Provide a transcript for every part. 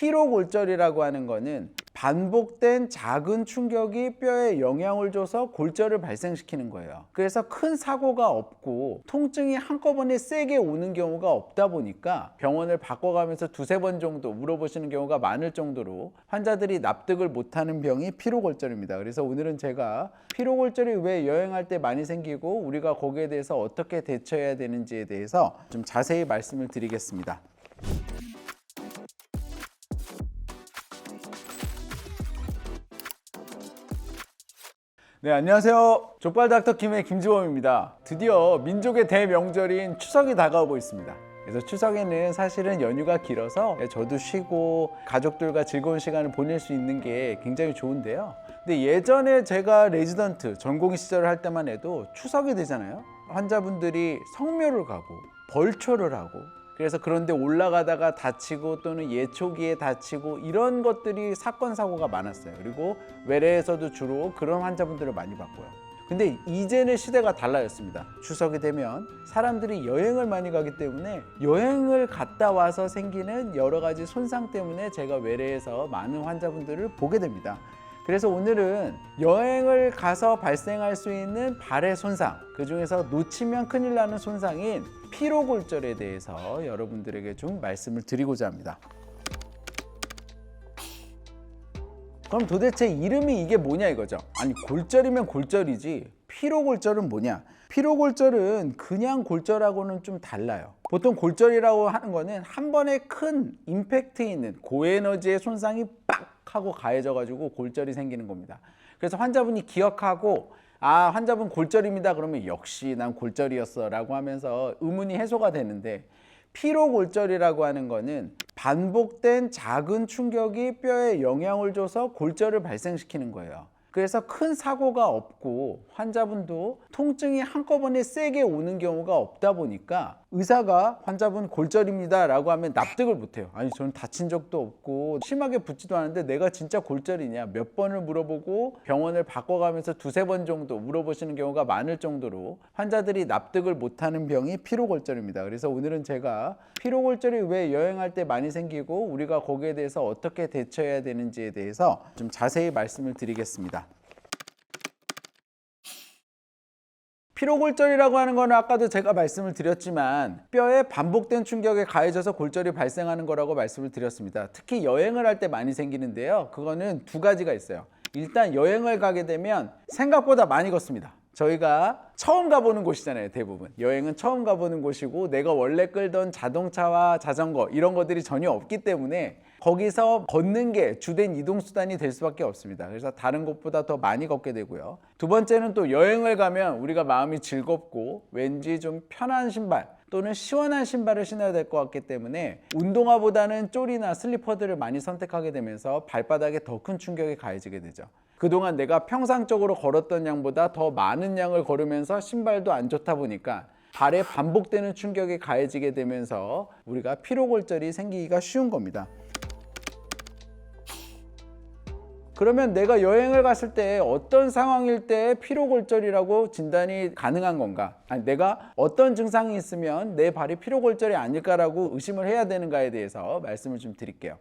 피로골절이라고 하는 거는 반복된 작은 충격이 뼈에 영향을 줘서 골절을 발생시키는 거예요. 그래서 큰 사고가 없고 통증이 한꺼번에 세게 오는 경우가 없다 보니까 병원을 바꿔가면서 두세 번 정도 물어보시는 경우가 많을 정도로 환자들이 납득을 못하는 병이 피로골절입니다. 그래서 오늘은 제가 피로골절이 왜 여행할 때 많이 생기고 우리가 거기에 대해서 어떻게 대처해야 되는지에 대해서 좀 자세히 말씀을 드리겠습니다. 네, 안녕하세요. 족발 닥터 킴의 김지범입니다. 드디어 민족의 대명절인 추석이 다가오고 있습니다. 그래서 추석에는 사실은 연휴가 길어서 저도 쉬고 가족들과 즐거운 시간을 보낼 수 있는 게 굉장히 좋은데요. 근데 예전에 제가 레지던트 전공의 시절을 할 때만 해도 추석이 되잖아요. 환자분들이 성묘를 가고 벌초를 하고 그래서 그런데 올라가다가 다치고 또는 예초기에 다치고 이런 것들이 사건 사고가 많았어요. 그리고 외래에서도 주로 그런 환자분들을 많이 봤고요. 근데 이제는 시대가 달라졌습니다. 추석이 되면 사람들이 여행을 많이 가기 때문에 여행을 갔다 와서 생기는 여러 가지 손상 때문에 제가 외래에서 많은 환자분들을 보게 됩니다. 그래서 오늘은 여행을 가서 발생할 수 있는 발의 손상, 그 중에서 놓치면 큰일 나는 손상인 피로골절에 대해서 여러분들에게 좀 말씀을 드리고자 합니다. 그럼 도대체 이름이 이게 뭐냐 이거죠. 아니 골절이면 골절이지 피로골절은 뭐냐. 피로골절은 그냥 골절하고는 좀 달라요. 보통 골절이라고 하는 거는 한 번에 큰 임팩트 있는 고에너지의 손상이 빡 하고 가해져 가지고 골절이 생기는 겁니다. 그래서 환자분이 기억하고 아 환자분 골절입니다 그러면 역시 난 골절이었어 라고 하면서 의문이 해소가 되는데, 피로골절이라고 하는 거는 반복된 작은 충격이 뼈에 영향을 줘서 골절을 발생시키는 거예요. 그래서 큰 사고가 없고 환자분도 통증이 한꺼번에 세게 오는 경우가 없다 보니까 의사가 환자분 골절입니다 라고 하면 납득을 못해요. 아니 저는 다친 적도 없고 심하게 붓지도 않은데 내가 진짜 골절이냐 몇 번을 물어보고 병원을 바꿔가면서 두세 번 정도 물어보시는 경우가 많을 정도로 환자들이 납득을 못하는 병이 피로골절입니다. 그래서 오늘은 제가 피로골절이 왜 여행할 때 많이 생기고 우리가 거기에 대해서 어떻게 대처해야 되는지에 대해서 좀 자세히 말씀을 드리겠습니다. 피로골절이라고 하는 거는 아까도 제가 말씀을 드렸지만 뼈에 반복된 충격에 가해져서 골절이 발생하는 거라고 말씀을 드렸습니다. 특히 여행을 할 때 많이 생기는데요. 그거는 두 가지가 있어요. 일단 여행을 가게 되면 생각보다 많이 걷습니다. 저희가 처음 가보는 곳이잖아요. 대부분 여행은 처음 가보는 곳이고 내가 원래 끌던 자동차와 자전거 이런 것들이 전혀 없기 때문에 거기서 걷는 게 주된 이동수단이 될 수밖에 없습니다. 그래서 다른 곳보다 더 많이 걷게 되고요. 두 번째는 또 여행을 가면 우리가 마음이 즐겁고 왠지 좀 편한 신발 또는 시원한 신발을 신어야 될 것 같기 때문에 운동화보다는 쪼리나 슬리퍼들을 많이 선택하게 되면서 발바닥에 더 큰 충격이 가해지게 되죠. 그동안 내가 평상적으로 걸었던 양보다 더 많은 양을 걸으면서 신발도 안 좋다 보니까 발에 반복되는 충격이 가해지게 되면서 우리가 피로골절이 생기기가 쉬운 겁니다. 그러면 내가 여행을 갔을 때 어떤 상황일 때 피로골절이라고 진단이 가능한 건가? 아니, 내가 어떤 증상이 있으면 내 발이 피로골절이 아닐까라고 의심을 해야 되는가에 대해서 말씀을 좀 드릴게요.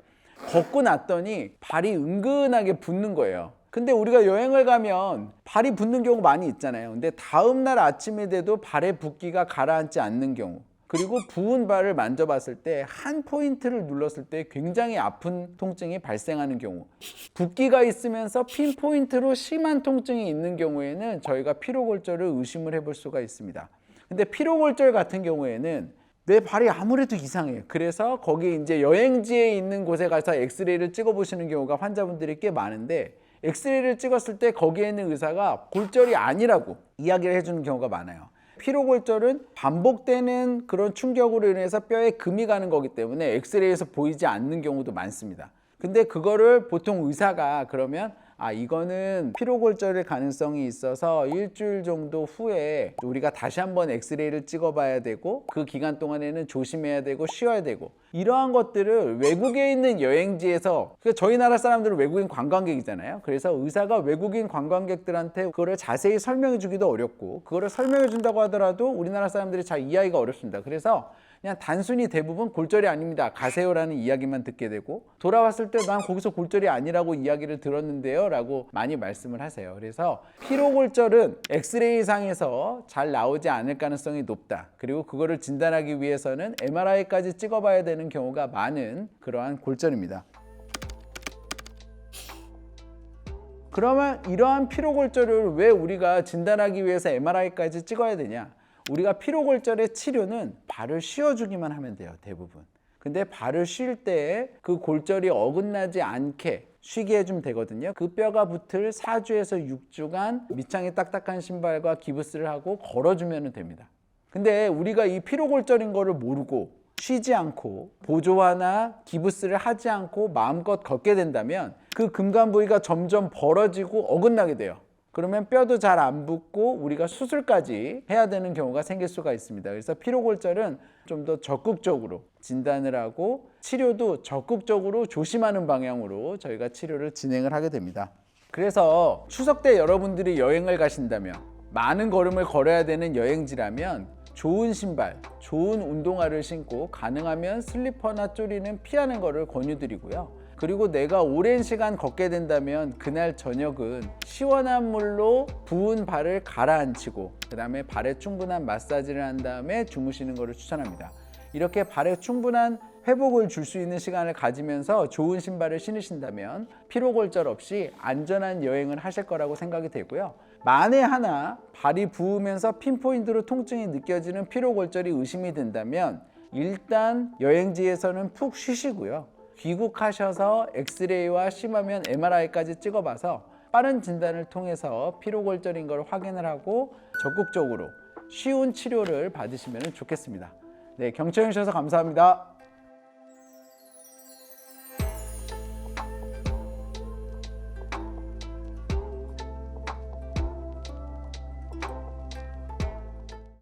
걷고 났더니 발이 은근하게 붓는 거예요. 근데 우리가 여행을 가면 발이 붓는 경우 많이 있잖아요. 근데 다음날 아침이 돼도 발의 붓기가 가라앉지 않는 경우, 그리고 부은 발을 만져봤을 때 한 포인트를 눌렀을 때 굉장히 아픈 통증이 발생하는 경우, 붓기가 있으면서 핀포인트로 심한 통증이 있는 경우에는 저희가 피로골절을 의심을 해볼 수가 있습니다. 근데 피로골절 같은 경우에는 내 발이 아무래도 이상해요. 그래서 거기 이제 여행지에 있는 곳에 가서 엑스레이를 찍어보시는 경우가 환자분들이 꽤 많은데, 엑스레이를 찍었을 때 거기에 있는 의사가 골절이 아니라고 이야기를 해주는 경우가 많아요. 피로골절은 반복되는 그런 충격으로 인해서 뼈에 금이 가는 거기 때문에 엑스레이에서 보이지 않는 경우도 많습니다. 근데 그거를 보통 의사가 그러면 이거는 피로골절의 가능성이 있어서 일주일 정도 후에 우리가 다시 한번 엑스레이를 찍어봐야 되고 그 기간 동안에는 조심해야 되고 쉬어야 되고, 이러한 것들을 외국에 있는 여행지에서, 저희 나라 사람들은 외국인 관광객이잖아요. 그래서 의사가 외국인 관광객들한테 그거를 자세히 설명해 주기도 어렵고, 그거를 설명해 준다고 하더라도 우리나라 사람들이 잘 이해하기가 어렵습니다. 그래서 그냥 단순히 대부분 골절이 아닙니다, 가세요라는 이야기만 듣게 되고, 돌아왔을 때 난 거기서 골절이 아니라고 이야기를 들었는데요 라고 많이 말씀을 하세요. 그래서 피로골절은 엑스레이상에서 잘 나오지 않을 가능성이 높다. 그리고 그거를 진단하기 위해서는 MRI까지 찍어봐야 되는 경우가 많은 그러한 골절입니다. 그러면 이러한 피로골절을 왜 우리가 진단하기 위해서 MRI까지 찍어야 되냐? 우리가 피로골절의 치료는 발을 씌워주기만 하면 돼요, 대부분. 근데 발을 쉴 때 그 골절이 어긋나지 않게 쉬게 해주면 되거든요. 그 뼈가 붙을 4주에서 6주간 밑창이 딱딱한 신발과 기부스를 하고 걸어주면 됩니다. 근데 우리가 이 피로골절인 거를 모르고 쉬지 않고 보조화나 기부스를 하지 않고 마음껏 걷게 된다면 그 금관 부위가 점점 벌어지고 어긋나게 돼요. 그러면 뼈도 잘 안 붙고 우리가 수술까지 해야 되는 경우가 생길 수가 있습니다. 그래서 피로골절은 좀 더 적극적으로 진단을 하고 치료도 적극적으로 조심하는 방향으로 저희가 치료를 진행을 하게 됩니다. 그래서 추석 때 여러분들이 여행을 가신다면, 많은 걸음을 걸어야 되는 여행지라면 좋은 신발, 좋은 운동화를 신고 가능하면 슬리퍼나 쪼리는 피하는 것을 권유드리고요. 그리고 내가 오랜 시간 걷게 된다면 그날 저녁은 시원한 물로 부은 발을 가라앉히고 그 다음에 발에 충분한 마사지를 한 다음에 주무시는 것을 추천합니다. 이렇게 발에 충분한 회복을 줄 수 있는 시간을 가지면서 좋은 신발을 신으신다면 피로골절 없이 안전한 여행을 하실 거라고 생각이 되고요. 만에 하나 발이 부으면서 핀포인트로 통증이 느껴지는 피로골절이 의심이 된다면 일단 여행지에서는 푹 쉬시고요. 귀국하셔서 엑스레이와 심하면 MRI까지 찍어봐서 빠른 진단을 통해서 피로골절인 걸 확인을 하고 적극적으로 쉬운 치료를 받으시면 좋겠습니다. 네, 경청해 주셔서 감사합니다.